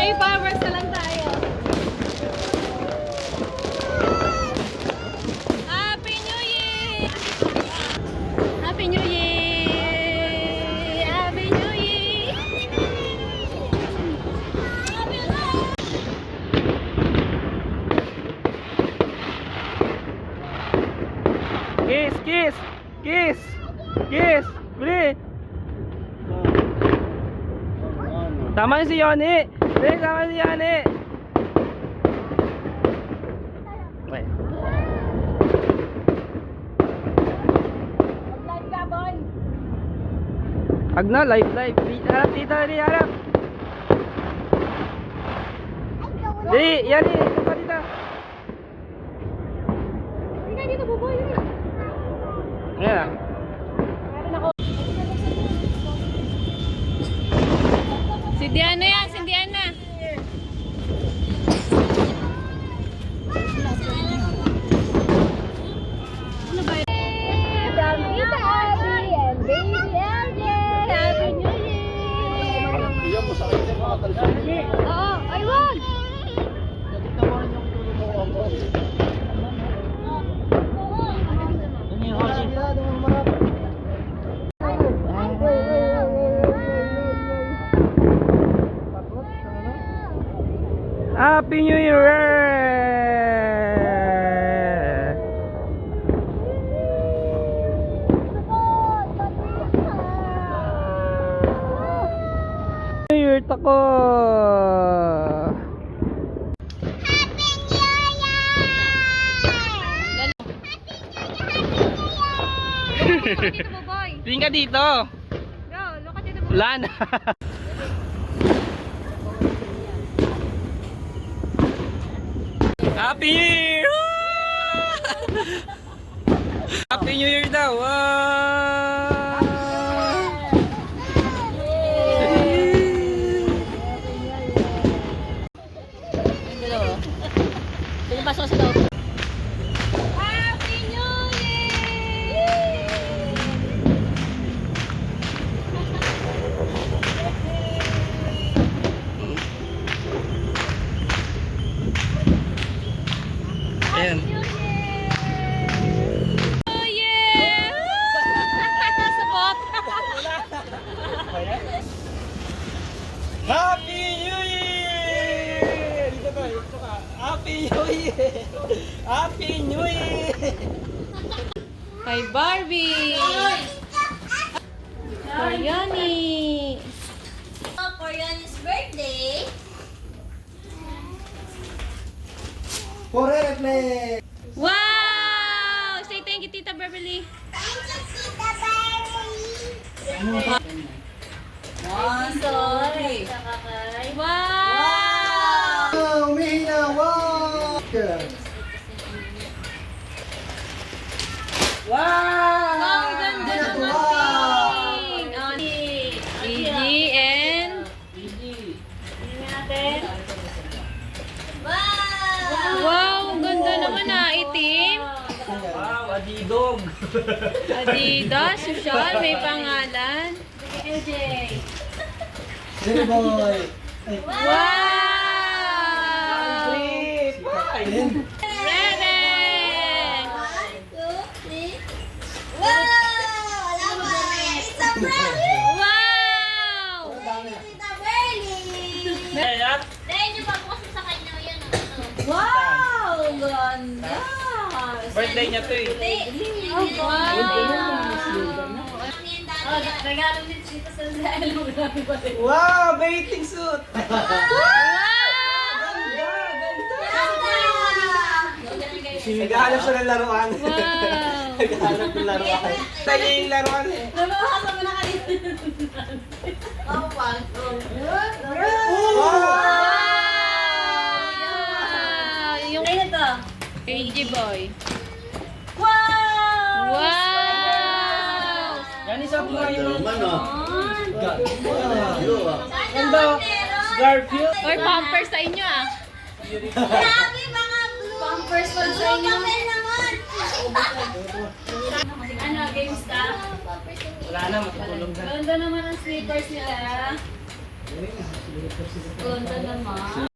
Fireworks na lang tayo. Happy New Year! Happy New Year! Happy New Year! Kiss, kiss, kiss, kiss, bili. Tama si Yoni. Bili, tama si Yoni. Okay. Mag-live ka, boy! Pag na, live. Harap, tita, harap. Dili, Yoni, ito pa tita. Hindi dito, buboy. Ayan lang. Si Diana yan, si Diana. Ano ba yun? From Tita Abby and Baby LJ. Happy New Year! Oo, ay wag! Happy New Year! New Year tako! Dito po, boy. Tingin ka dito! Go, look at dito po. Wala na! Happy New Year! Happy New Year daw! Sino pasok sa loob? Happy New Year! Ayan. Oh yeah! Sabot! Happy New Year! Dito ba? Dito ka. Happy New Year! Happy New Year! Kay Barbie! For Yoni! For Yoni's birthday. Forever play! Wow! Say thank you, Tita Beverly. One, sorry. Wow! Wow! Umihina! Wow! Wow! Ang ganda naman, Wow! Pink! Oh, Gigi and... Wow! Wow! Ang ganda naman itim. Wow, adidog! Adidas, social, may pangalan. LJ. Sige boy! Wow! Ayun. Ready! 1, 2, 3. Wow! Wala ba? It's a brand! Wow! Tita Berly! Dahil niyo pa bukas sa kanya yan. Wow! Ganda! Birthday niya to eh. Wow! Oh, regalo din dito sa Zelo. Wow, bathing suit! Naghahanap siya ng laruan. Wow! Naghahanap ng laruan. Tayo yung laruan eh. Nababasa mo na kanina. Oh, pag. Wow! Yung Ay, ito. KG boy. Wow! Wow! Yan isa buhay mo. Ganda. Garfield. Or pampers sa inyo ah. Grabe mga blue. Pampers pa sa inyo. naman. Ano, games ka? Wala na, matutulog na. Ganda naman ang sneakers nila. Ganda naman.